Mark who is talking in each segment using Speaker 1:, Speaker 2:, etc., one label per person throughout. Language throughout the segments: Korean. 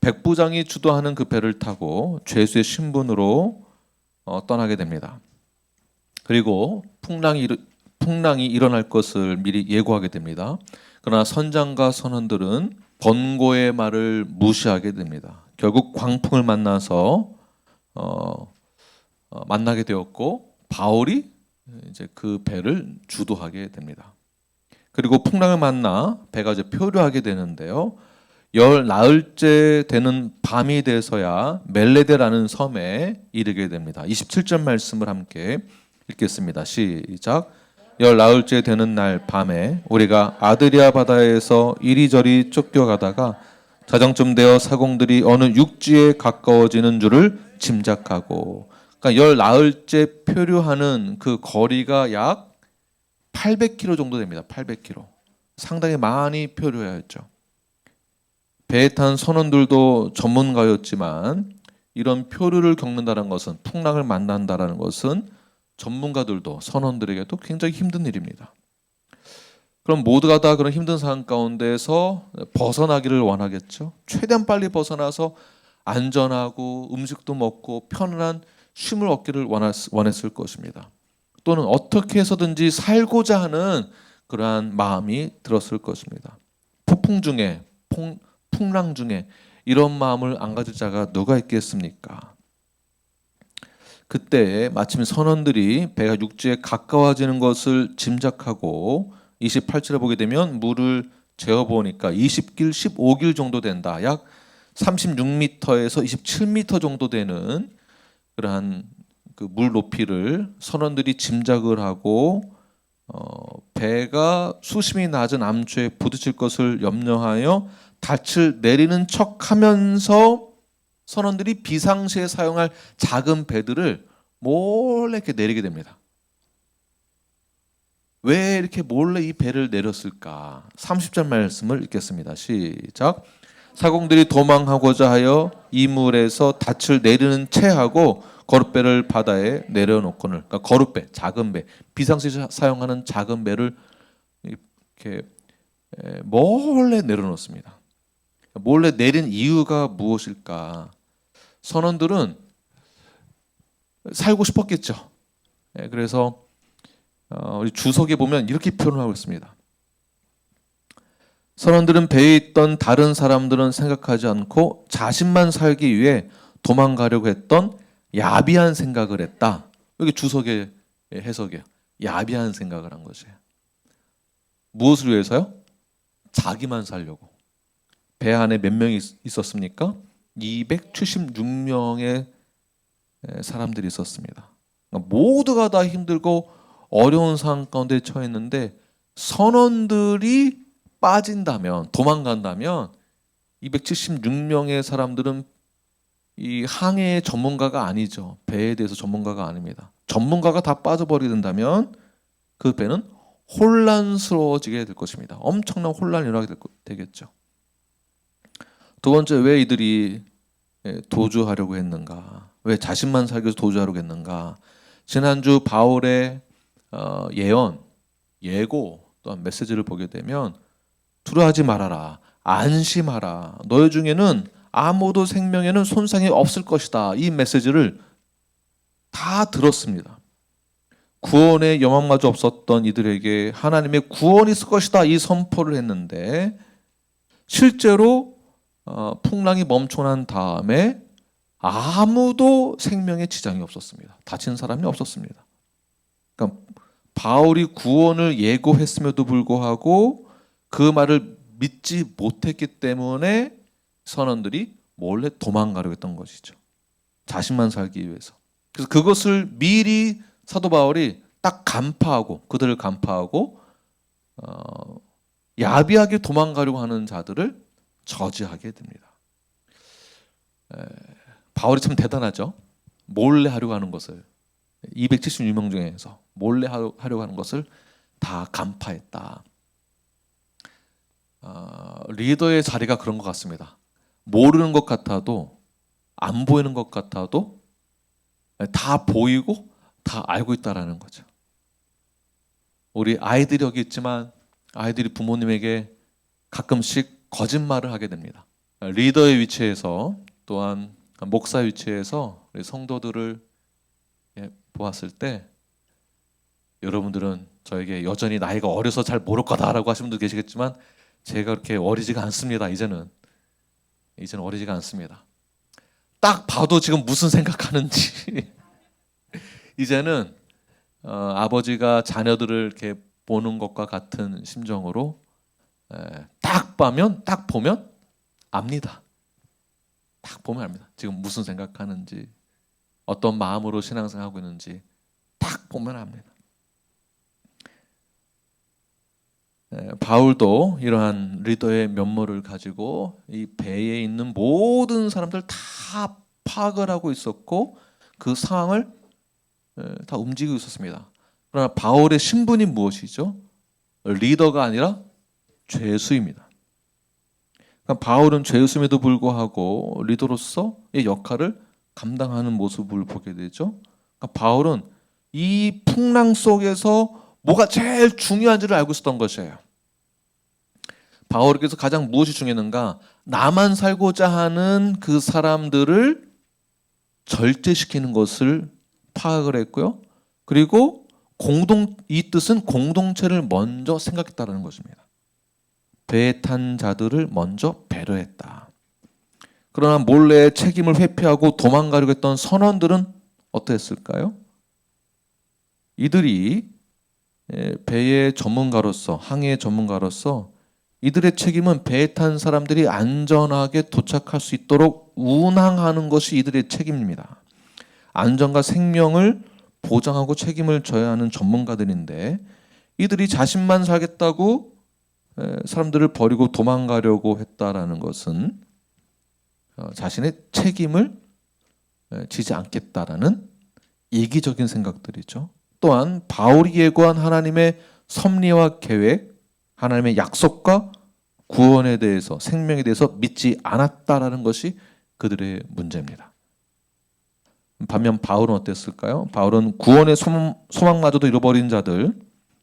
Speaker 1: 백부장이 주도하는 그 배를 타고 죄수의 신분으로 떠나게 됩니다. 그리고 풍랑이 일어날 것을 미리 예고하게 됩니다. 그러나 선장과 선원들은 번거의 말을 무시하게 됩니다. 결국 광풍을 만나서 만나게 되었고 바울이 이제 그 배를 주도하게 됩니다. 그리고 풍랑을 만나 배가 이제 표류하게 되는데요. 열 나흘째 되는 밤이 돼서야 멜레데라는 섬에 이르게 됩니다. 27절 말씀을 함께 읽겠습니다. 시작. 열 나흘째 되는 날 밤에 우리가 아드리아 바다에서 이리저리 쫓겨가다가 자정쯤 되어 사공들이 어느 육지에 가까워지는 줄을 짐작하고, 그러니까 열 나흘째 표류하는 그 거리가 약 800km 정도 됩니다. 800km. 상당히 많이 표류하였죠. 배에 탄 선원들도 전문가였지만 이런 표류를 겪는다는 것은, 풍랑을 만난다는 것은 전문가들도 선원들에게도 굉장히 힘든 일입니다. 그럼 모두가 다 그런 힘든 상황 가운데서 벗어나기를 원하겠죠. 최대한 빨리 벗어나서 안전하고 음식도 먹고 편안한 쉼을 얻기를 원했을 것입니다. 또는 어떻게 해서든지 살고자 하는 그러한 마음이 들었을 것입니다. 폭풍 중에, 풍랑 중에 이런 마음을 안 가질 자가 누가 있겠습니까? 그때 마침 선원들이 배가 육지에 가까워지는 것을 짐작하고 28절에 보게 되면 물을 재어보니까 20길, 15길 정도 된다. 약 36m에서 27m 정도 되는 그러한 그 물 높이를 선원들이 짐작을 하고 배가 수심이 낮은 암초에 부딪힐 것을 염려하여 닻을 내리는 척하면서 선원들이 비상시에 사용할 작은 배들을 몰래 이렇게 내리게 됩니다. 왜 이렇게 몰래 이 배를 내렸을까? 30절 말씀을 읽겠습니다. 시작. 사공들이 도망하고자 하여 이물에서 닻을 내리는 채하고 거룻배를 바다에 내려놓거늘, 그러니까 거룻배, 작은 배, 비상시에 사용하는 작은 배를 이렇게 몰래 내려놓습니다. 몰래 내린 이유가 무엇일까? 선원들은 살고 싶었겠죠. 그래서 우리 주석에 보면 이렇게 표현을 하고 있습니다. 선원들은 배에 있던 다른 사람들은 생각하지 않고 자신만 살기 위해 도망가려고 했던 야비한 생각을 했다. 여기 주석의 해석이에요. 야비한 생각을 한 것이에요. 무엇을 위해서요? 자기만 살려고. 배 안에 몇 명이 있었습니까? 276명의 사람들이 있었습니다. 모두가 다 힘들고 어려운 상황 가운데 처했는데 선원들이 빠진다면, 도망간다면 276명의 사람들은 이 항해의 전문가가 아니죠. 배에 대해서 전문가가 아닙니다. 전문가가 다 빠져버리게 된다면 그 배는 혼란스러워지게 될 것입니다. 엄청난 혼란이 일어나게 되겠죠. 두 번째, 왜 이들이 도주하려고 했는가? 왜 자신만 살기 위해서 도주하려고 했는가? 지난주 바울의 예언, 예고 또한 메시지를 보게 되면 두려워하지 말아라, 안심하라, 너희 중에는 아무도 생명에는 손상이 없을 것이다. 이 메시지를 다 들었습니다. 구원의 영광마저 없었던 이들에게 하나님의 구원이 있을 것이다. 이 선포를 했는데 실제로 풍랑이 멈춰 난 다음에 아무도 생명에 지장이 없었습니다. 다친 사람이 없었습니다. 그러니까 바울이 구원을 예고했음에도 불구하고 그 말을 믿지 못했기 때문에 선원들이 몰래 도망가려고 했던 것이죠. 자신만 살기 위해서. 그래서 그것을 미리 사도 바울이 딱 간파하고, 그들을 간파하고 야비하게 도망가려고 하는 자들을 저지하게 됩니다. 바울이 참 대단하죠. 몰래 하려고 하는 것을, 276명 중에서 몰래 하려고 하는 것을 다 간파했다. 리더의 자리가 그런 것 같습니다. 모르는 것 같아도, 안 보이는 것 같아도 다 보이고 다 알고 있다라는 거죠. 우리 아이들이 여기 있지만 아이들이 부모님에게 가끔씩 거짓말을 하게 됩니다. 리더의 위치에서 또한 목사의 위치에서 우리 성도들을 보았을 때 여러분들은 저에게 여전히 나이가 어려서 잘 모를 거다라고 하시는 분도 계시겠지만 제가 그렇게 어리지가 않습니다. 이제는 어리지가 않습니다. 딱 봐도 지금 무슨 생각하는지 이제는 아버지가 자녀들을 이렇게 보는 것과 같은 심정으로 딱 보면 압니다. 딱 보면 압니다. 지금 무슨 생각하는지, 어떤 마음으로 신앙생활하고 있는지 딱 보면 압니다. 바울도 이러한 리더의 면모를 가지고 이 배에 있는 모든 사람들 다 파악을 하고 있었고 그 상황을 다 움직이고 있었습니다. 그러나 바울의 신분이 무엇이죠? 리더가 아니라 죄수입니다. 그러니까 바울은 죄수임에도 불구하고 리더로서의 역할을 감당하는 모습을 보게 되죠. 그러니까 바울은 이 풍랑 속에서 뭐가 제일 중요한지를 알고 있었던 것이에요. 바울에게서 가장 무엇이 중요했는가? 나만 살고자 하는 그 사람들을 절제시키는 것을 파악을 했고요. 그리고 이 뜻은 공동체를 먼저 생각했다는 것입니다. 배에 탄 자들을 먼저 배려했다. 그러나 몰래 책임을 회피하고 도망가려고 했던 선원들은 어땠을까요? 이들이 배의 전문가로서, 항해의 전문가로서 이들의 책임은 배에 탄 사람들이 안전하게 도착할 수 있도록 운항하는 것이 이들의 책임입니다. 안전과 생명을 보장하고 책임을 져야 하는 전문가들인데 이들이 자신만 살겠다고 사람들을 버리고 도망가려고 했다라는 것은 자신의 책임을 지지 않겠다라는 이기적인 생각들이죠. 또한 바울이 예고한 하나님의 섭리와 계획, 하나님의 약속과 구원에 대해서, 생명에 대해서 믿지 않았다라는 것이 그들의 문제입니다. 반면 바울은 어땠을까요? 바울은 구원의 소망마저도 잃어버린 자들,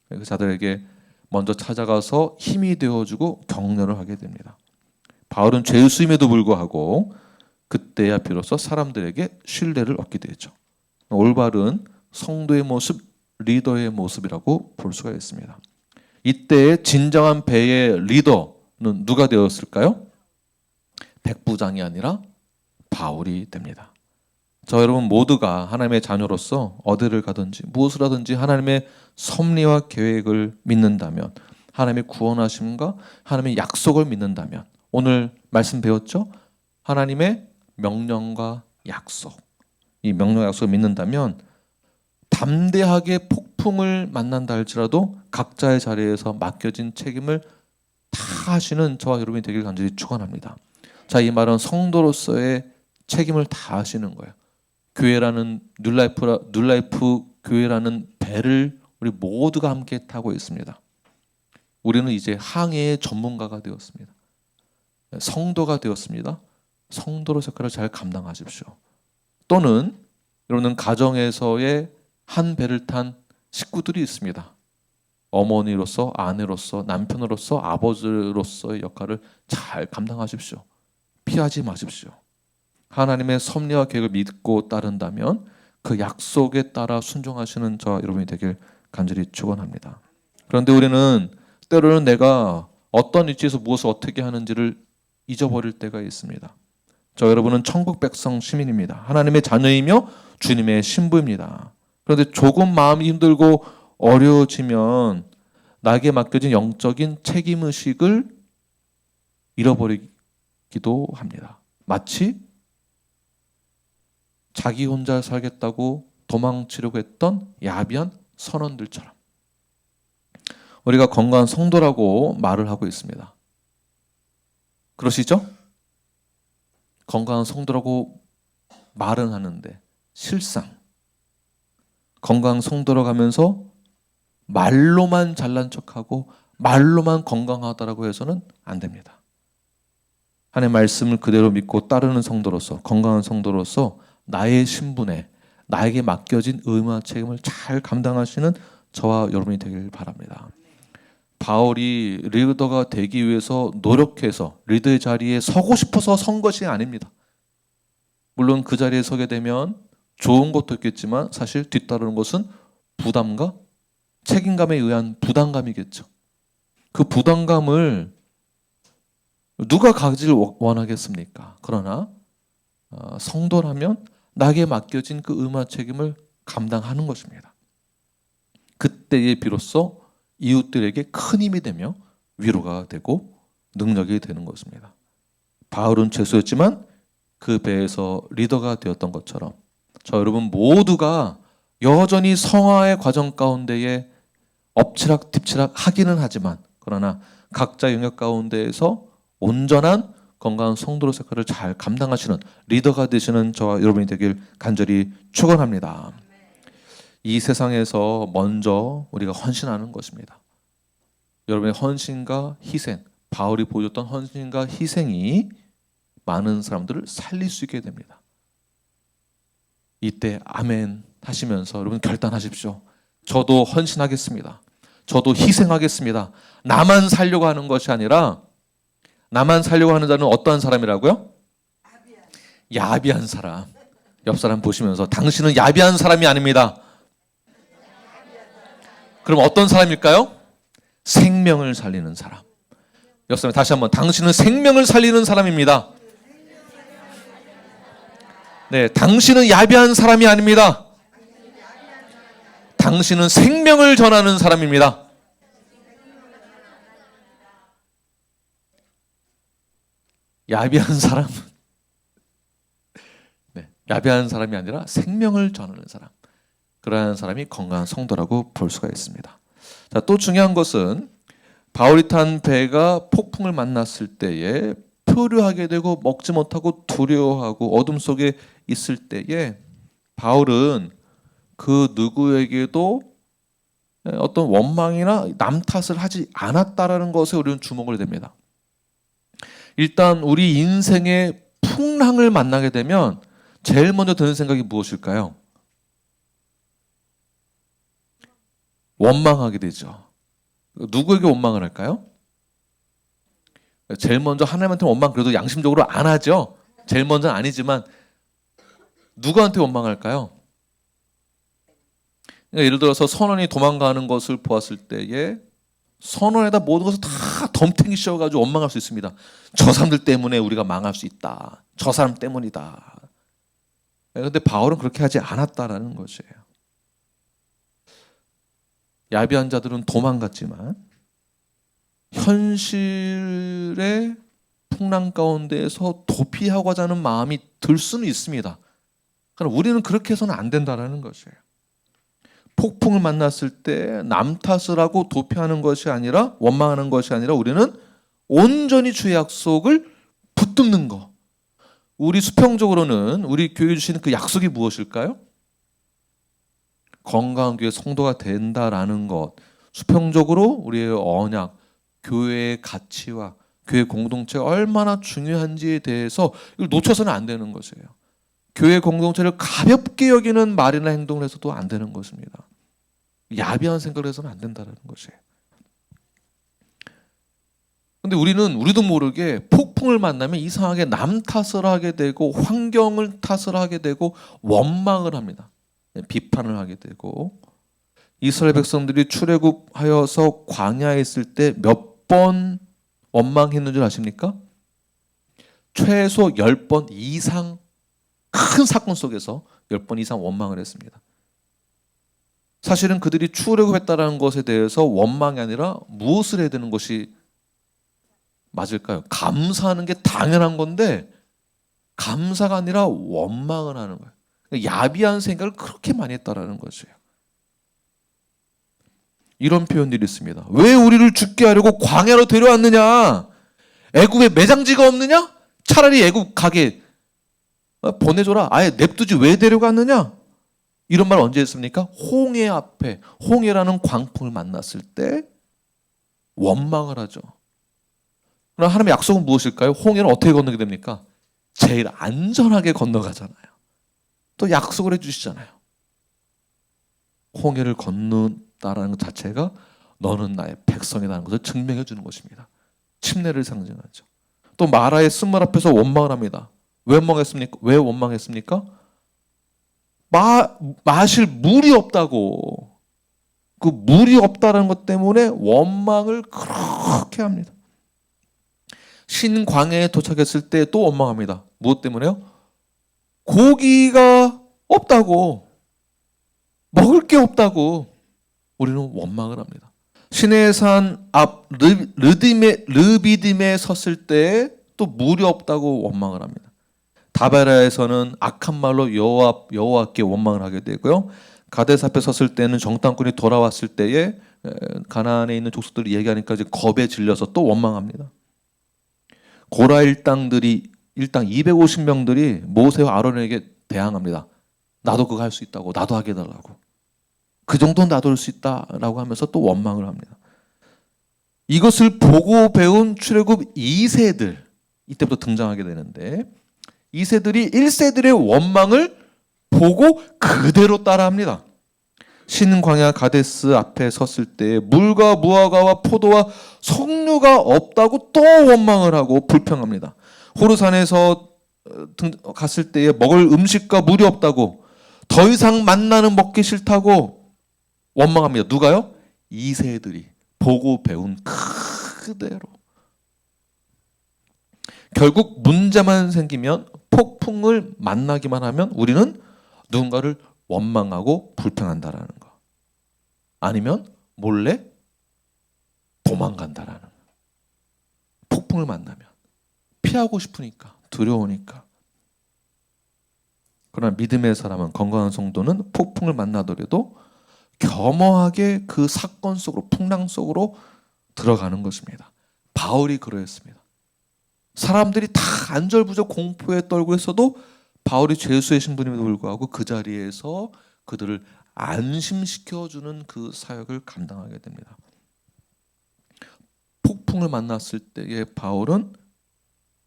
Speaker 1: 그 자들에게 먼저 찾아가서 힘이 되어주고 격려를 하게 됩니다. 바울은 죄수임에도 불구하고 그때야 비로소 사람들에게 신뢰를 얻게 되죠. 올바른 성도의 모습, 리더의 모습이라고 볼 수가 있습니다. 이때 진정한 배의 리더는 누가 되었을까요? 백부장이 아니라 바울이 됩니다. 저 여러분 모두가 하나님의 자녀로서 어디를 가든지 무엇을 하든지 하나님의 섭리와 계획을 믿는다면, 하나님의 구원하심과 하나님의 약속을 믿는다면, 오늘 말씀 배웠죠? 하나님의 명령과 약속, 이 명령과 약속을 믿는다면 담대하게 폭풍을 만난다 할지라도 각자의 자리에서 맡겨진 책임을 다 하시는 저와 여러분이 되길 간절히 축원합니다. 자, 이 말은 성도로서의 책임을 다 하시는 거예요. 교회라는 뉴라이프 교회라는 배를 우리 모두가 함께 타고 있습니다. 우리는 이제 항해의 전문가가 되었습니다. 성도가 되었습니다. 성도로서 역할을 잘 감당하십시오. 또는 여러분은 가정에서의 한 배를 탄 식구들이 있습니다. 어머니로서, 아내로서, 남편으로서, 아버지로서의 역할을 잘 감당하십시오. 피하지 마십시오. 하나님의 섭리와 계획을 믿고 따른다면 그 약속에 따라 순종하시는 저와 여러분이 되길 간절히 축원합니다. 그런데 우리는 때로는 내가 어떤 위치에서 무엇을 어떻게 하는지를 잊어버릴 때가 있습니다. 저 여러분은 천국 백성 시민입니다. 하나님의 자녀이며 주님의 신부입니다. 그런데 조금 마음이 힘들고 어려워지면 나에게 맡겨진 영적인 책임의식을 잃어버리기도 합니다. 마치 자기 혼자 살겠다고 도망치려고 했던 야비한 선원들처럼 우리가 건강한 성도라고 말을 하고 있습니다. 그러시죠? 건강한 성도라고 말은 하는데 실상 건강한 성도라고 하면서 말로만 잘난 척하고 말로만 건강하다라고 해서는 안 됩니다. 하나님의 말씀을 그대로 믿고 따르는 성도로서, 건강한 성도로서 나의 신분에, 나에게 맡겨진 의무와 책임을 잘 감당하시는 저와 여러분이 되길 바랍니다. 바울이 리더가 되기 위해서 노력해서 리더의 자리에 서고 싶어서 선 것이 아닙니다. 물론 그 자리에 서게 되면 좋은 것도 있겠지만 사실 뒤따르는 것은 부담과 책임감에 의한 부담감이겠죠. 그 부담감을 누가 가지를 원하겠습니까? 그러나 성도라면 나에게 맡겨진 그 의무와 책임을 감당하는 것입니다. 그때에 비로소 이웃들에게 큰 힘이 되며 위로가 되고 능력이 되는 것입니다. 바울은 죄수였지만 그 배에서 리더가 되었던 것처럼 저 여러분 모두가 여전히 성화의 과정 가운데에 엎치락뒤치락 하기는 하지만 그러나 각자 영역 가운데에서 온전한 건강한 성도로서 역할을 잘 감당하시는 리더가 되시는 저와 여러분이 되길 간절히 축원합니다. 이 세상에서 먼저 우리가 헌신하는 것입니다. 여러분의 헌신과 희생, 바울이 보여줬던 헌신과 희생이 많은 사람들을 살릴 수 있게 됩니다. 이때 아멘 하시면서 여러분 결단하십시오. 저도 헌신하겠습니다. 저도 희생하겠습니다. 나만 살려고 하는 것이 아니라 나만 살려고 하는 자는 어떠한 사람이라고요? 야비한 사람. 옆 사람 보시면서 당신은 야비한 사람이 아닙니다. 그럼 어떤 사람일까요? 생명을 살리는 사람. 옆 사람 다시 한번 당신은 생명을 살리는 사람입니다. 네, 당신은 야비한 사람이 아닙니다. 당신은 생명을 전하는 사람입니다. 야비한 사람은 네, 야비한 사람이 아니라 생명을 전하는 사람. 그러한 사람이 건강한 성도라고 볼 수가 있습니다. 자, 또 중요한 것은 바울이 탄 배가 폭풍을 만났을 때에 표류하게 되고 먹지 못하고 두려워하고 어둠 속에 있을 때에 바울은 그 누구에게도 어떤 원망이나 남 탓을 하지 않았다라는 것에 우리는 주목을 됩니다. 일단 우리 인생의 풍랑을 만나게 되면 제일 먼저 드는 생각이 무엇일까요? 원망하게 되죠. 누구에게 원망을 할까요? 제일 먼저 하나님한테 원망 그래도 양심적으로 안 하죠. 제일 먼저는 아니지만 누구한테 원망할까요? 그러니까 예를 들어서 선원이 도망가는 것을 보았을 때에 선원에다 모든 것을 다 덤탱이 씌워가지고 원망할 수 있습니다. 저 사람들 때문에 우리가 망할 수 있다. 저 사람 때문이다. 그런데 바울은 그렇게 하지 않았다라는 것이에요. 야비한 자들은 도망갔지만 현실의 풍랑 가운데에서 도피하고자 하는 마음이 들 수는 있습니다. 그러나 우리는 그렇게 해서는 안 된다는 것이에요. 폭풍을 만났을 때 남 탓을 하고 도피하는 것이 아니라 원망하는 것이 아니라 우리는 온전히 주의 약속을 붙듭는 것. 우리 수평적으로는 우리 교회 주시는 그 약속이 무엇일까요? 건강한 교회 성도가 된다라는 것. 수평적으로 우리의 언약, 교회의 가치와 교회 공동체가 얼마나 중요한지에 대해서 이걸 놓쳐서는 안 되는 것이에요. 교회 공동체를 가볍게 여기는 말이나 행동을 해서도 안 되는 것입니다. 야비한 생각을 해서는 안 된다는 것이에요. 근데 우리도 모르게 폭풍을 만나면 이상하게 남 탓을 하게 되고 환경을 탓을 하게 되고 원망을 합니다. 비판을 하게 되고 이스라엘 백성들이 출애굽하여서 광야에 있을 때 몇 번 원망했는 줄 아십니까? 최소 10번 이상 큰 사건 속에서 10번 이상 원망을 했습니다. 사실은 그들이 출애굽했다는 것에 대해서 원망이 아니라 무엇을 해야 되는 것이 맞을까요? 감사하는 게 당연한 건데 감사가 아니라 원망을 하는 거예요. 야비한 생각을 그렇게 많이 했다라는 것이에요. 이런 표현들이 있습니다. 왜 우리를 죽게 하려고 광야로 데려왔느냐? 애굽에 매장지가 없느냐? 차라리 애굽 가게 보내줘라. 아예 냅두지 왜 데려갔느냐? 이런 말 언제 했습니까? 홍해 앞에 홍해라는 광풍을 만났을 때 원망을 하죠. 그럼 하나님의 약속은 무엇일까요? 홍해는 어떻게 건너게 됩니까? 제일 안전하게 건너가잖아요. 또 약속을 해주시잖아요. 홍해를 건넌다라는 것 자체가 너는 나의 백성이라는 것을 증명해 주는 것입니다. 침례를 상징하죠. 또 마라의 쓴물 앞에서 원망을 합니다. 왜 원망했습니까? 왜 원망했습니까? 마실 물이 없다고. 그 물이 없다는 것 때문에 원망을 그렇게 합니다. 신광야에 도착했을 때 또 원망합니다. 무엇 때문에요? 고기가 없다고. 먹을 게 없다고 우리는 원망을 합니다. 시내의 산 앞 르비딤에 섰을 때 또 물이 없다고 원망을 합니다. 다베라에서는 악한 말로 여호와께 원망을 하게 되고요. 가데스 앞에 섰을 때는 정탐꾼이 돌아왔을 때에 가나안에 있는 족속들이 얘기하니까 이제 겁에 질려서 또 원망합니다. 고라 일당 250명들이 모세와 아론에게 대항합니다. 나도 그거 할 수 있다고, 나도 하게 해달라고. 그 정도는 나도 할 수 있다라고 하면서 또 원망을 합니다. 이것을 보고 배운 출애굽 2세들, 이때부터 등장하게 되는데 2세들이 1세들의 원망을 보고 그대로 따라합니다. 신광야 가데스 앞에 섰을 때 물과 무화과와 포도와 석류가 없다고 또 원망을 하고 불평합니다. 호르산에서 갔을 때에 먹을 음식과 물이 없다고, 더 이상 만나는 먹기 싫다고 원망합니다. 누가요? 2세들이 보고 배운 그대로. 결국 문제만 생기면, 폭풍을 만나기만 하면 우리는 누군가를 원망하고 불평한다라는 거. 아니면 몰래 도망간다라는 거. 폭풍을 만나면 피하고 싶으니까, 두려우니까. 그러나 믿음의 사람은, 건강한 성도는 폭풍을 만나더라도 겸허하게 그 사건 속으로, 풍랑 속으로 들어가는 것입니다. 바울이 그러했습니다. 사람들이 다 안절부절 공포에 떨고 있어도 바울이 죄수의 신분임에도 불구하고 그 자리에서 그들을 안심시켜주는 그 사역을 감당하게 됩니다. 폭풍을 만났을 때의 바울은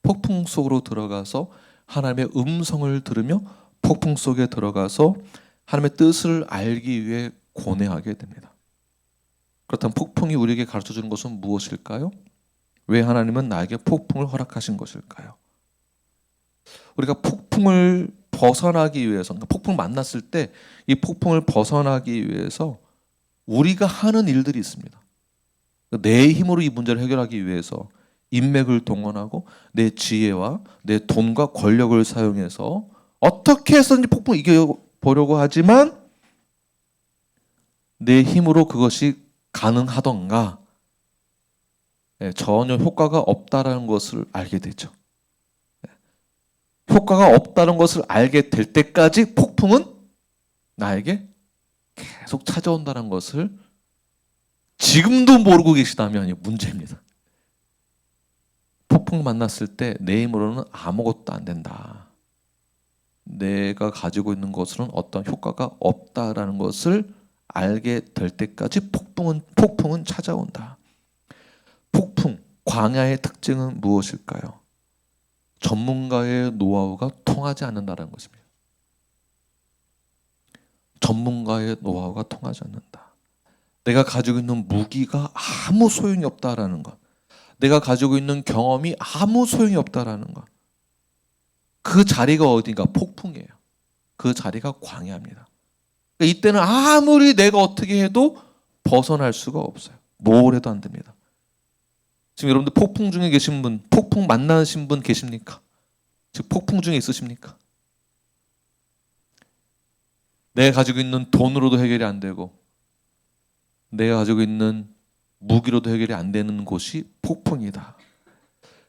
Speaker 1: 폭풍 속으로 들어가서 하나님의 음성을 들으며 폭풍 속에 들어가서 하나님의 뜻을 알기 위해 고뇌하게 됩니다. 그렇다면 폭풍이 우리에게 가르쳐주는 것은 무엇일까요? 왜 하나님은 나에게 폭풍을 허락하신 것일까요? 우리가 폭풍을 벗어나기 위해서, 그러니까 폭풍을 만났을 때 이 폭풍을 벗어나기 위해서 우리가 하는 일들이 있습니다. 내 힘으로 이 문제를 해결하기 위해서 인맥을 동원하고 내 지혜와 내 돈과 권력을 사용해서 어떻게 해서든지 폭풍을 이겨보려고 하지만 내 힘으로 그것이 가능하던가 전혀 효과가 없다라는 것을 알게 되죠. 효과가 없다는 것을 알게 될 때까지 폭풍은 나에게 계속 찾아온다는 것을 지금도 모르고 계시다면 문제입니다. 폭풍 만났을 때 내 힘으로는 아무것도 안 된다. 내가 가지고 있는 것으로는 어떤 효과가 없다라는 것을 알게 될 때까지 폭풍은 찾아온다. 폭풍, 광야의 특징은 무엇일까요? 전문가의 노하우가 통하지 않는다는 것입니다. 전문가의 노하우가 통하지 않는다. 내가 가지고 있는 무기가 아무 소용이 없다라는 것. 내가 가지고 있는 경험이 아무 소용이 없다라는 것. 그 자리가 어딘가? 폭풍이에요. 그 자리가 광야입니다. 그러니까 이때는 아무리 내가 어떻게 해도 벗어날 수가 없어요. 뭘 해도 안 됩니다. 지금 여러분들 폭풍 중에 계신 분, 폭풍 만나신 분 계십니까? 지금 폭풍 중에 있으십니까? 내가 가지고 있는 돈으로도 해결이 안 되고 내가 가지고 있는 무기로도 해결이 안 되는 곳이 폭풍이다.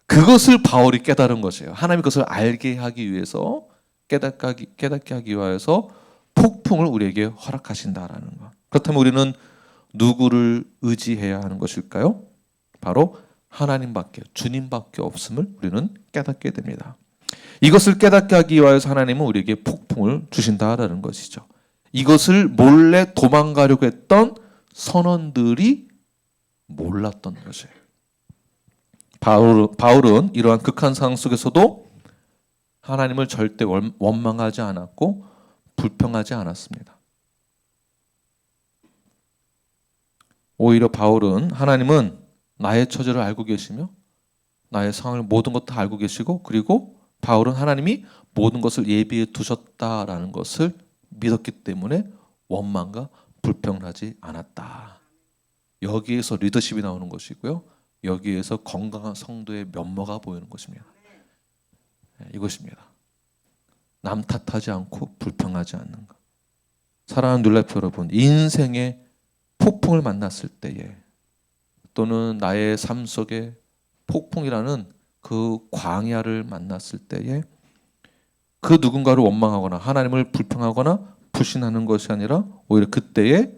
Speaker 1: 그것을 바울이 깨달은 것이에요. 하나님이 그것을 알게 하기 위해서, 깨닫게 하기 위해서 폭풍을 우리에게 허락하신다라는 것. 그렇다면 우리는 누구를 의지해야 하는 것일까요? 바로 하나님밖에, 주님밖에 없음을 우리는 깨닫게 됩니다. 이것을 깨닫게 하기 위해서 하나님은 우리에게 폭풍을 주신다라는 것이죠. 이것을 몰래 도망가려고 했던 선원들이 몰랐던 것이에요. 바울은 이러한 극한 상황 속에서도 하나님을 절대 원망하지 않았고 불평하지 않았습니다. 오히려 바울은 하나님은 나의 처지를 알고 계시며 나의 상황을 모든 것 다 알고 계시고, 그리고 바울은 하나님이 모든 것을 예비해 두셨다라는 것을 믿었기 때문에 원망과 불평을 하지 않았다. 여기에서 리더십이 나오는 것이고요, 여기에서 건강한 성도의 면모가 보이는 것입니다. 이것입니다. 남 탓하지 않고 불평하지 않는 것. 사랑하는 눌라이프 여러분, 인생의 폭풍을 만났을 때에, 또는 나의 삶 속에 폭풍이라는 그 광야를 만났을 때에 그 누군가를 원망하거나 하나님을 불평하거나 불신하는 것이 아니라 오히려 그때에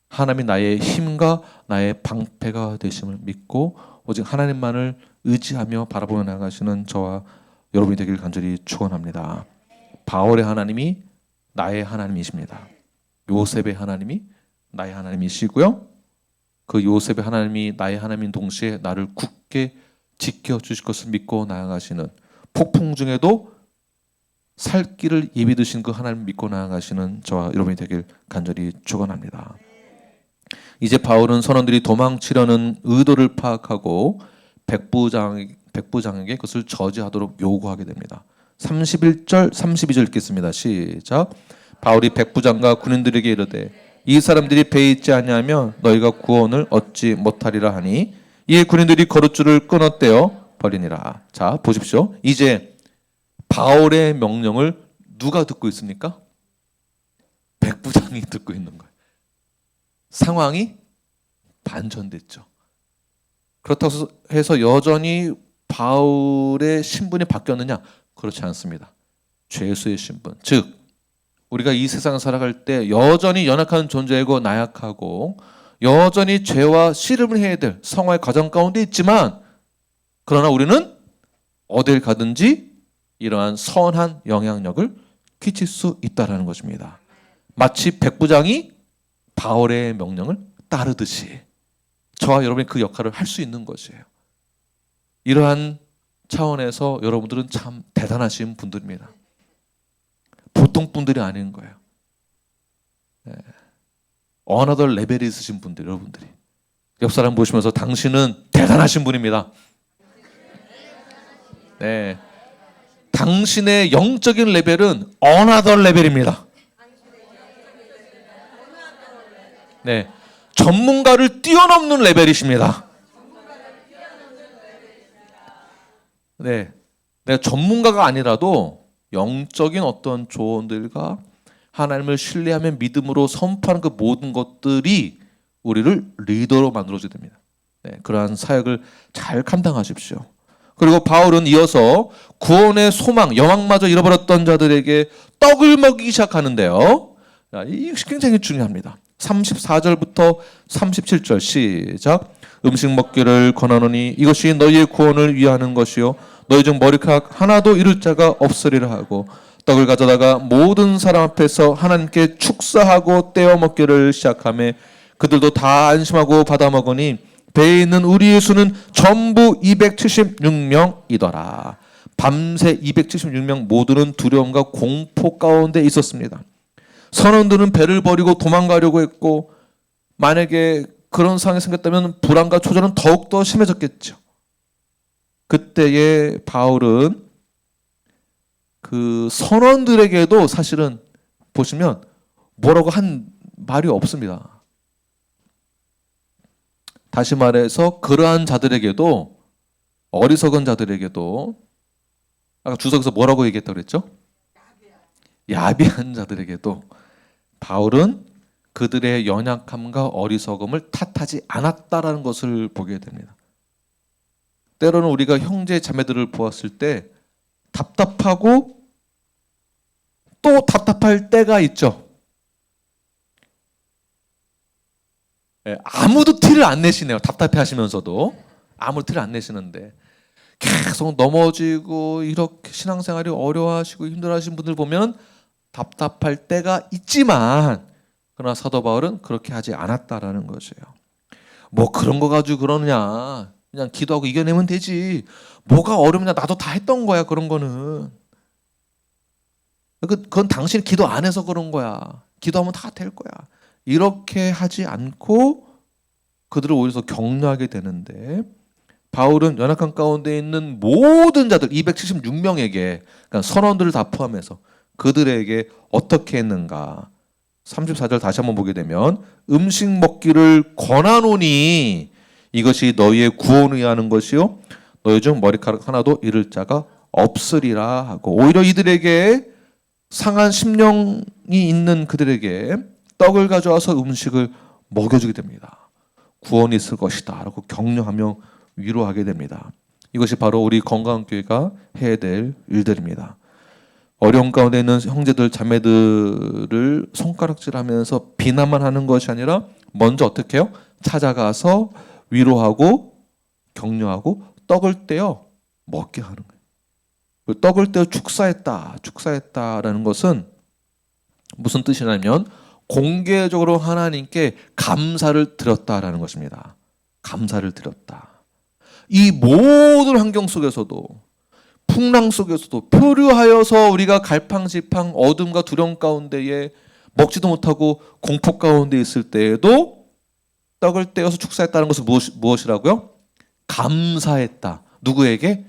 Speaker 1: 하나님이 나의 힘과 나의 방패가 되심을 믿고 오직 하나님만을 의지하며 바라보며 나가시는 저와 여러분이 되길 간절히 축원합니다. 바울의 하나님이 나의 하나님이십니다. 요셉의 하나님이 나의 하나님이시고요, 그 요셉의 하나님이 나의 하나님인 동시에 나를 굳게 지켜주실 것을 믿고 나아가시는, 폭풍 중에도 살 길을 예비 두신 그 하나님을 믿고 나아가시는 저와 여러분이 되길 간절히 축원합니다. 이제 바울은 선원들이 도망치려는 의도를 파악하고 백부장에게 그것을 저지하도록 요구하게 됩니다. 31절 32절 읽겠습니다. 시작. 바울이 백부장과 군인들에게 이르되 이 사람들이 배에 있지 아니하면 너희가 구원을 얻지 못하리라 하니, 이에 군인들이 거룻줄을 끊어 떼어 버리니라. 자, 보십시오. 이제 바울의 명령을 누가 듣고 있습니까? 백부장이 듣고 있는 거예요. 상황이 반전됐죠. 그렇다고 해서 여전히 바울의 신분이 바뀌었느냐? 그렇지 않습니다. 죄수의 신분, 즉 우리가 이 세상을 살아갈 때 여전히 연약한 존재이고 나약하고 여전히 죄와 씨름을 해야 될 성화의 과정 가운데 있지만, 그러나 우리는 어딜 가든지 이러한 선한 영향력을 끼칠 수 있다는 것입니다. 마치 백부장이 바울의 명령을 따르듯이 저와 여러분이 그 역할을 할 수 있는 것이에요. 이러한 차원에서 여러분들은 참 대단하신 분들입니다. 보통 분들이 아닌 거예요. 어나더 레벨이 있으신 분들, 여러분들이. 옆 사람 보시면서 당신은 대단하신 분입니다. 네, 당신의 영적인 레벨은 어나더 레벨입니다. 네, 전문가를 뛰어넘는 레벨이십니다. 네, 내가 전문가가 아니라도 영적인 어떤 조언들과 하나님을 신뢰하며 믿음으로 선포하는 그 모든 것들이 우리를 리더로 만들어줘야 됩니다. 네, 그러한 사역을 잘 감당하십시오. 그리고 바울은 이어서 구원의 소망, 여망마저 잃어버렸던 자들에게 떡을 먹이기 시작하는데요. 이것이 굉장히 중요합니다. 34절부터 37절 시작. 음식 먹기를 권하노니 이것이 너희의 구원을 위하는 것이요 너희 중 머리카락 하나도 이룰 자가 없으리라 하고, 떡을 가져다가 모든 사람 앞에서 하나님께 축사하고 떼어 먹기를 시작하며 그들도 다 안심하고 받아 먹으니 배에 있는 우리의 수는 전부 276명이더라. 밤새 276명 모두는 두려움과 공포 가운데 있었습니다. 선원들은 배를 버리고 도망가려고 했고, 만약에 그런 상황이 생겼다면 불안과 초조는 더욱더 심해졌겠죠. 그때에 바울은 그 선원들에게도 사실은 보시면 뭐라고 한 말이 없습니다. 다시 말해서 그러한 자들에게도, 어리석은 자들에게도, 아까 주석에서 뭐라고 얘기했다고 그랬죠? 야비한 자들에게도 바울은 그들의 연약함과 어리석음을 탓하지 않았다라는 것을 보게 됩니다. 때로는 우리가 형제 자매들을 보았을 때 답답하고 또 답답할 때가 있죠. 아무도 티를 안 내시네요. 답답해 하시면서도 아무도 티를 안 내시는데 계속 넘어지고 이렇게 신앙생활이 어려워하시고 힘들어하시는 분들 보면 답답할 때가 있지만, 그러나 사도 바울은 그렇게 하지 않았다라는 것이에요. 뭐 그런 거 가지고 그러느냐, 그냥 기도하고 이겨내면 되지, 뭐가 어려우냐, 나도 다 했던 거야. 그런 거는 그건 당신이 기도 안 해서 그런 거야. 기도하면 다 될 거야. 이렇게 하지 않고 그들을 오히려 격려하게 되는데, 바울은 연약한 가운데 있는 모든 자들 276명에게, 그러니까 선원들을 다 포함해서 그들에게 어떻게 했는가. 34절 다시 한번 보게 되면 음식 먹기를 권하노니 이것이 너희의 구원을 위하는 것이요 너희 중 머리카락 하나도 잃을 자가 없으리라 하고, 오히려 이들에게 상한 심령이 있는 그들에게 떡을 가져와서 음식을 먹여주게 됩니다. 구원이 있을 것이다 라고 격려하며 위로하게 됩니다. 이것이 바로 우리 건강한 교회가 해야 될 일들입니다. 어려운 가운데 있는 형제들 자매들을 손가락질하면서 비난만 하는 것이 아니라 먼저 어떻게 해요? 찾아가서 위로하고 격려하고 떡을 떼어 먹게 하는 거예요. 그 떡을 떼어 축사했다라는 것은 무슨 뜻이냐면 공개적으로 하나님께 감사를 드렸다라는 것입니다. 감사를 드렸다. 이 모든 환경 속에서도, 풍랑 속에서도 표류하여서 우리가 갈팡질팡 어둠과 두려움 가운데에 먹지도 못하고 공포 가운데 있을 때에도 떡을 떼어서 축사했다는 것은 무엇이라고요? 감사했다. 누구에게?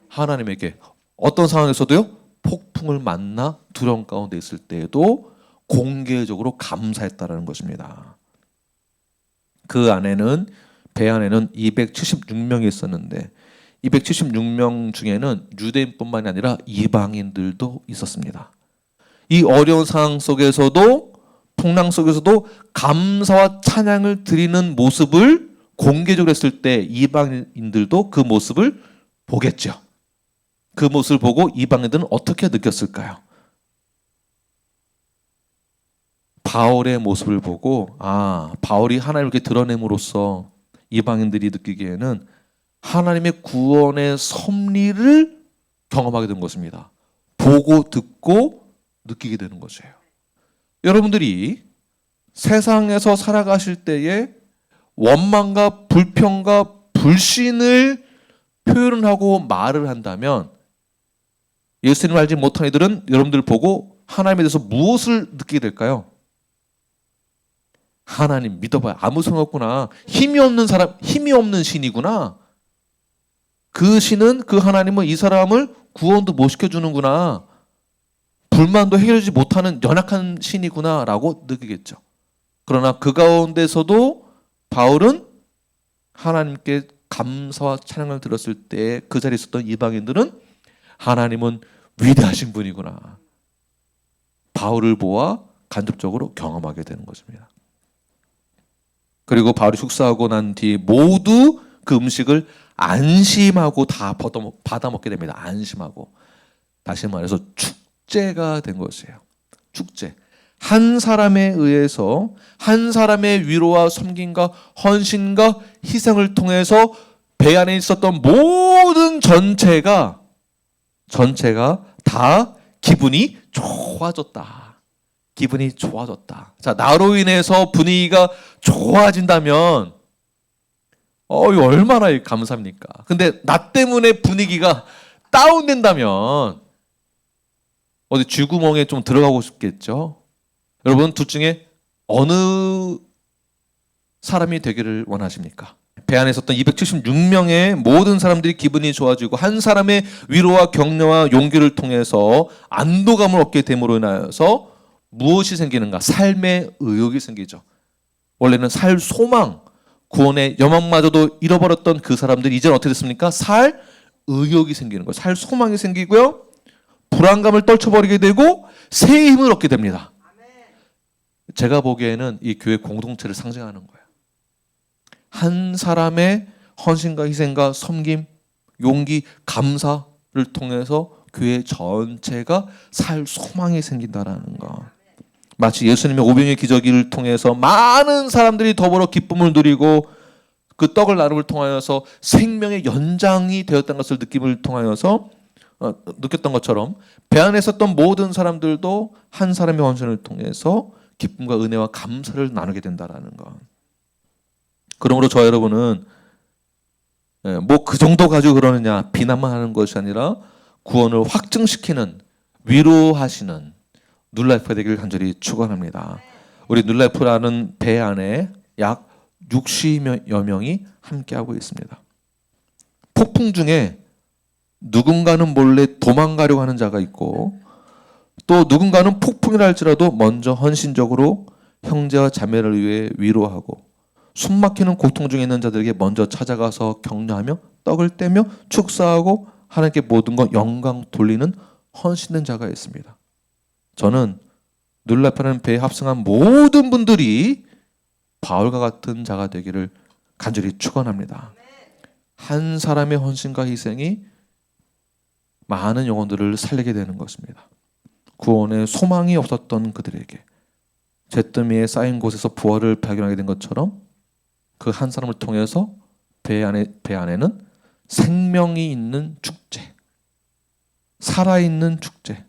Speaker 1: 하나님에게. 어떤 상황에서도요? 폭풍을 만나 두려움 가운데 있을 때에도 공개적으로 감사했다는 것입니다. 그 안에는, 배 안에는 276명이 있었는데 276명 중에는 유대인뿐만이 아니라 이방인들도 있었습니다. 이 어려운 상황 속에서도, 풍랑 속에서도 감사와 찬양을 드리는 모습을 공개적으로 했을 때 이방인들도 그 모습을 보겠죠. 그 모습을 보고 이방인들은 어떻게 느꼈을까요? 바울의 모습을 보고, 바울이 하나님을 이렇게 드러냄으로써 이방인들이 느끼기에는 하나님의 구원의 섭리를 경험하게 된 것입니다. 보고 듣고 느끼게 되는 것이에요. 여러분들이 세상에서 살아가실 때에 원망과 불평과 불신을 표현하고 말을 한다면 예수님을 알지 못한 이들은 여러분들 보고 하나님에 대해서 무엇을 느끼게 될까요? 하나님 믿어봐야 아무 소용 없구나. 힘이 없는 사람, 힘이 없는 신이구나. 그 신은, 그 하나님은 이 사람을 구원도 못 시켜주는구나. 불만도 해결하지 못하는 연약한 신이구나 라고 느끼겠죠. 그러나 그 가운데서도 바울은 하나님께 감사와 찬양을 들었을 때 그 자리에 있었던 이방인들은 하나님은 위대하신 분이구나. 바울을 보아 간접적으로 경험하게 되는 것입니다. 그리고 바울이 축사하고 난 뒤 모두 그 음식을 안심하고 다 받아 먹게 됩니다. 안심하고. 다시 말해서 축제가 된 것이에요. 축제. 한 사람에 의해서, 한 사람의 위로와 섬김과 헌신과 희생을 통해서 배 안에 있었던 모든 전체가 다 기분이 좋아졌다. 기분이 좋아졌다. 자, 나로 인해서 분위기가 좋아진다면 이거 얼마나 감사합니까? 근데 나 때문에 분위기가 다운된다면 어디 쥐구멍에 좀 들어가고 싶겠죠? 여러분, 둘 중에 어느 사람이 되기를 원하십니까? 배 안에 있었던 276명의 모든 사람들이 기분이 좋아지고 한 사람의 위로와 격려와 용기를 통해서 안도감을 얻게 됨으로 인하여서 무엇이 생기는가? 삶의 의욕이 생기죠. 원래는 살 소망, 구원의 여망마저도 잃어버렸던 그 사람들이 이제는 어떻게 됐습니까? 살 의욕이 생기는 거예요. 살 소망이 생기고요. 불안감을 떨쳐버리게 되고 새 힘을 얻게 됩니다. 제가 보기에는 이 교회 공동체를 상징하는 거예요. 한 사람의 헌신과 희생과 섬김, 용기, 감사를 통해서 교회 전체가 살 소망이 생긴다는 거. 마치 예수님의 오병의 기적을 통해서 많은 사람들이 더불어 기쁨을 누리고 그 떡을 나눔을 통하여서 생명의 연장이 되었다는 것을 느낌을 통하여서 느꼈던 것처럼 배 안에 있었던 모든 사람들도 한 사람의 헌신을 통해서 기쁨과 은혜와 감사를 나누게 된다는 것. 그러므로 저 여러분은 뭐 그 정도 가지고 그러느냐 비난만 하는 것이 아니라 구원을 확증시키는, 위로하시는 눌라이프가 되기를 간절히 축원합니다. 우리 눌라이프라는 배 안에 약 60여 명이 함께하고 있습니다. 폭풍 중에 누군가는 몰래 도망가려고 하는 자가 있고, 또 누군가는 폭풍이라 할지라도 먼저 헌신적으로 형제와 자매를 위해 위로하고, 숨막히는 고통 중에 있는 자들에게 먼저 찾아가서 격려하며 떡을 떼며 축사하고 하나님께 모든 것 영광 돌리는 헌신된 자가 있습니다. 저는 눌라파라는 배에 합성한 모든 분들이 바울과 같은 자가 되기를 간절히 축원합니다. 한 사람의 헌신과 희생이 많은 영혼들을 살리게 되는 것입니다. 구원의 소망이 없었던 그들에게 잿더미에 쌓인 곳에서 부활을 발견하게 된 것처럼 그 한 사람을 통해서 배 안에는 생명이 있는 축제, 살아있는 축제,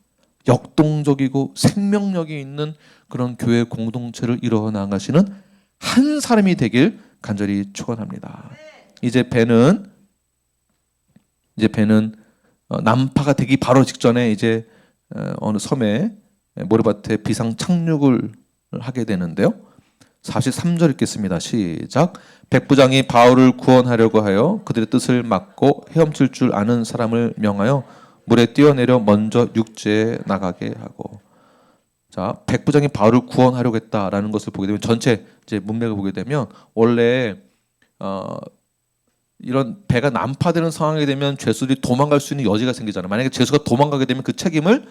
Speaker 1: 역동적이고 생명력이 있는 그런 교회 공동체를 이루어 나가시는 한 사람이 되길 간절히 축원합니다. 이제 배는 난파가 되기 바로 직전에 이제 어느 섬에 모래밭에 비상 착륙을 하게 되는데요. 43절 읽겠습니다. 시작. 백부장이 바울을 구원하려고 하여 그들의 뜻을 막고 헤엄칠 줄 아는 사람을 명하여 물에 뛰어내려 먼저 육지에 나가게 하고. 자, 백부장이 바울을 구원하려고 했다라는 것을 보게 되면 전체 이제 문맥을 보게 되면 원래 이런 배가 난파되는 상황이 되면 죄수들이 도망갈 수 있는 여지가 생기잖아요. 만약에 죄수가 도망가게 되면 그 책임을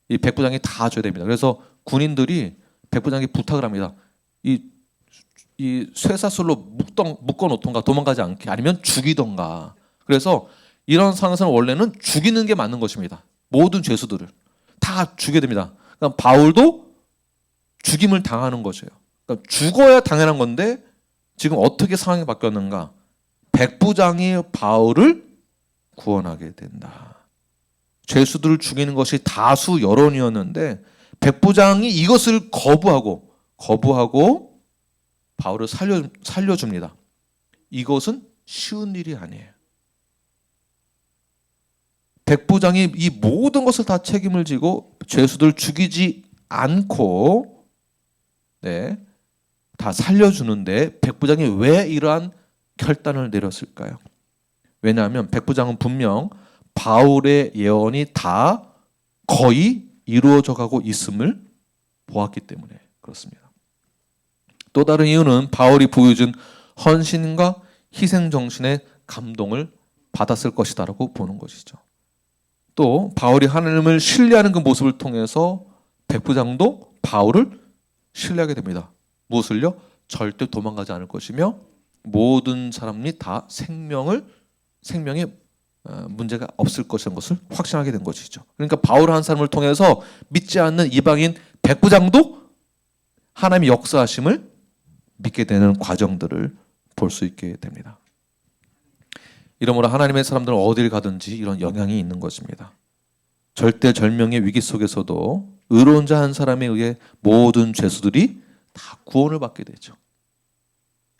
Speaker 1: 이 백부장이 다 져야 됩니다. 그래서 군인들이 백부장에게 부탁을 합니다. 이 쇠사슬로 묶어 놓던가 도망가지 않게, 아니면 죽이던가. 그래서 이런 상황에서는 원래는 죽이는 게 맞는 것입니다. 모든 죄수들을 다 죽여야 됩니다. 그러니까 바울도 죽임을 당하는 것이에요. 그러니까 죽어야 당연한 건데 지금 어떻게 상황이 바뀌었는가? 백부장이 바울을 구원하게 된다. 죄수들을 죽이는 것이 다수 여론이었는데 백부장이 이것을 거부하고 바울을 살려줍니다. 이것은 쉬운 일이 아니에요. 백부장이 이 모든 것을 다 책임을 지고 죄수들을 죽이지 않고 다 살려주는데 백부장이 왜 이러한 결단을 내렸을까요? 왜냐하면 백부장은 분명 바울의 예언이 다 거의 이루어져 가고 있음을 보았기 때문에 그렇습니다. 또 다른 이유는 바울이 보여준 헌신과 희생 정신의 감동을 받았을 것이다라고 보는 것이죠. 또 바울이 하나님을 신뢰하는 그 모습을 통해서 백부장도 바울을 신뢰하게 됩니다. 무엇을요? 절대 도망가지 않을 것이며 모든 사람이 다 생명에 문제가 없을 것이라는 것을 확신하게 된 것이죠. 그러니까 바울 한 사람을 통해서 믿지 않는 이방인 백부장도 하나님의 역사하심을 믿게 되는 과정들을 볼 수 있게 됩니다. 이러므로 하나님의 사람들은 어딜 가든지 이런 영향이 있는 것입니다. 절대절명의 위기 속에서도 의로운 자 한 사람에 의해 모든 죄수들이 다 구원을 받게 되죠.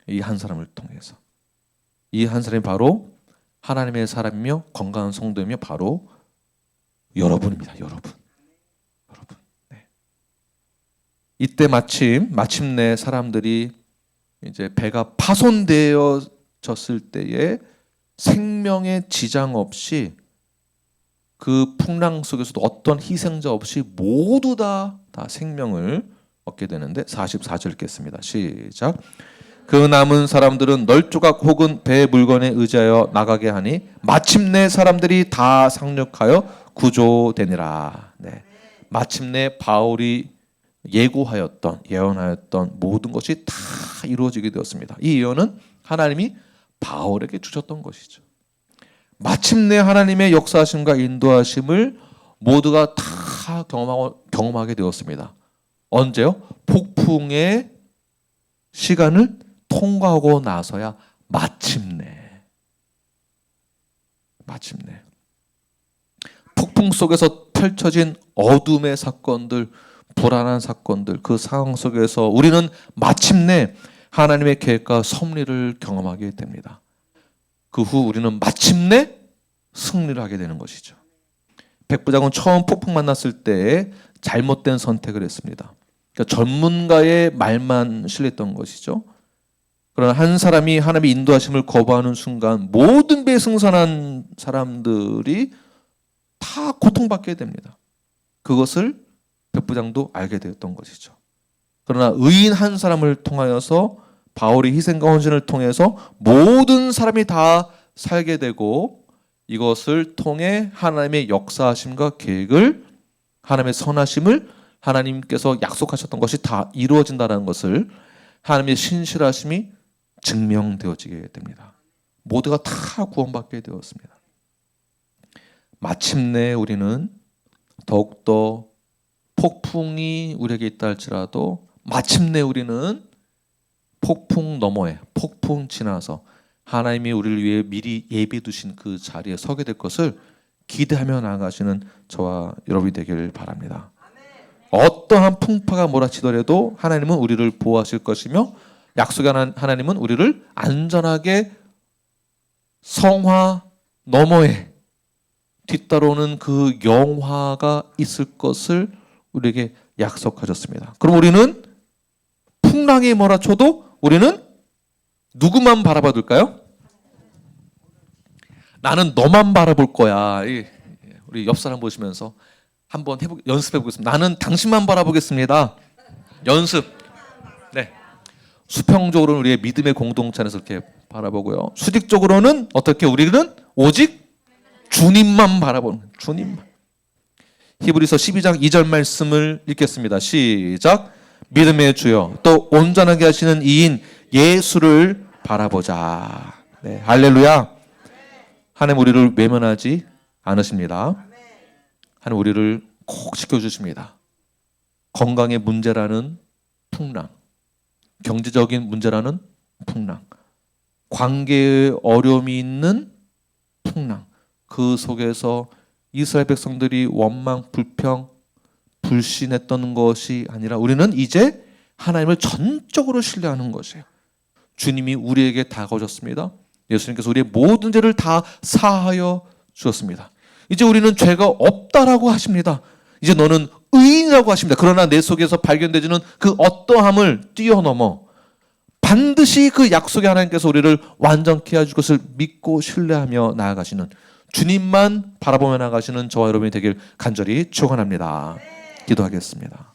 Speaker 1: 이 한 사람을 통해서. 이 한 사람이 바로 하나님의 사람이며 건강한 성도이며 바로 여러분입니다. 여러분. 네. 이때 마침내 사람들이 이제 배가 파손되어졌을 때에 생명의 지장 없이 그 풍랑 속에서도 어떤 희생자 없이 모두 다 생명을 얻게 되는데 44절 읽겠습니다. 시작. 그 남은 사람들은 널조각 혹은 배 물건에 의지하여 나가게 하니 마침내 사람들이 다 상륙하여 구조되니라. 네. 마침내 바울이 예언하였던 모든 것이 다 이루어지게 되었습니다. 이 예언은 하나님이 바울에게 주셨던 것이죠. 마침내 하나님의 역사하심과 인도하심을 모두가 다 경험하게 되었습니다. 언제요? 폭풍의 시간을 통과하고 나서야 마침내 폭풍 속에서 펼쳐진 어둠의 사건들, 불안한 사건들, 그 상황 속에서 우리는 마침내 하나님의 계획과 섭리를 경험하게 됩니다. 그 후 우리는 마침내 승리를 하게 되는 것이죠. 백부장은 처음 폭풍 만났을 때 잘못된 선택을 했습니다. 그러니까 전문가의 말만 신뢰했던 것이죠. 그러나 한 사람이 하나님의 인도하심을 거부하는 순간 모든 배승선한 사람들이 다 고통받게 됩니다. 그것을 백부장도 알게 되었던 것이죠. 그러나 의인 한 사람을 통하여서 바울의 희생과 헌신을 통해서 모든 사람이 다 살게 되고 이것을 통해 하나님의 역사하심과 계획을 하나님의 선하심을 하나님께서 약속하셨던 것이 다 이루어진다는 것을 하나님의 신실하심이 증명되어지게 됩니다. 모두가 다 구원받게 되었습니다. 마침내 우리는 더욱더 폭풍이 우리에게 있다 할지라도 마침내 우리는 폭풍 너머에 폭풍 지나서 하나님이 우리를 위해 미리 예비해 두신 그 자리에 서게 될 것을 기대하며 나아가시는 저와 여러분이 되길 바랍니다. 어떠한 풍파가 몰아치더라도 하나님은 우리를 보호하실 것이며 약속한 하나님은 우리를 안전하게 성화 너머에 뒤따라오는 그 영화가 있을 것을 우리에게 약속하셨습니다. 그럼 우리는 풍랑이 몰아쳐도 우리는 누구만 바라봐둘까요? 나는 너만 바라볼 거야. 우리 옆 사람 보시면서 한번 연습해 보겠습니다. 나는 당신만 바라보겠습니다. 연습. 네. 수평적으로는 우리의 믿음의 공동체 안에서 이렇게 바라보고요. 수직적으로는 어떻게 우리는 오직 주님만 바라보는 주님만. 히브리서 12장 2절 말씀을 읽겠습니다. 시작. 믿음의 주여 또 온전하게 하시는 이인 예수를 바라보자. 네, 할렐루야. 하나님 우리를 외면하지 않으십니다. 하나님 우리를 꼭 지켜주십니다. 건강의 문제라는 풍랑, 경제적인 문제라는 풍랑, 관계에 어려움이 있는 풍랑, 그 속에서 이스라엘 백성들이 원망, 불평, 불신했던 것이 아니라 우리는 이제 하나님을 전적으로 신뢰하는 것이에요. 주님이 우리에게 다가오셨습니다. 예수님께서 우리의 모든 죄를 다 사하여 주셨습니다. 이제 우리는 죄가 없다라고 하십니다. 이제 너는 의인이라고 하십니다. 그러나 내 속에서 발견되지는 그 어떠함을 뛰어넘어 반드시 그 약속의 하나님께서 우리를 완전케 해줄 것을 믿고 신뢰하며 나아가시는 주님만 바라보며 나아가시는 저와 여러분이 되길 간절히 축원합니다. 기도하겠습니다.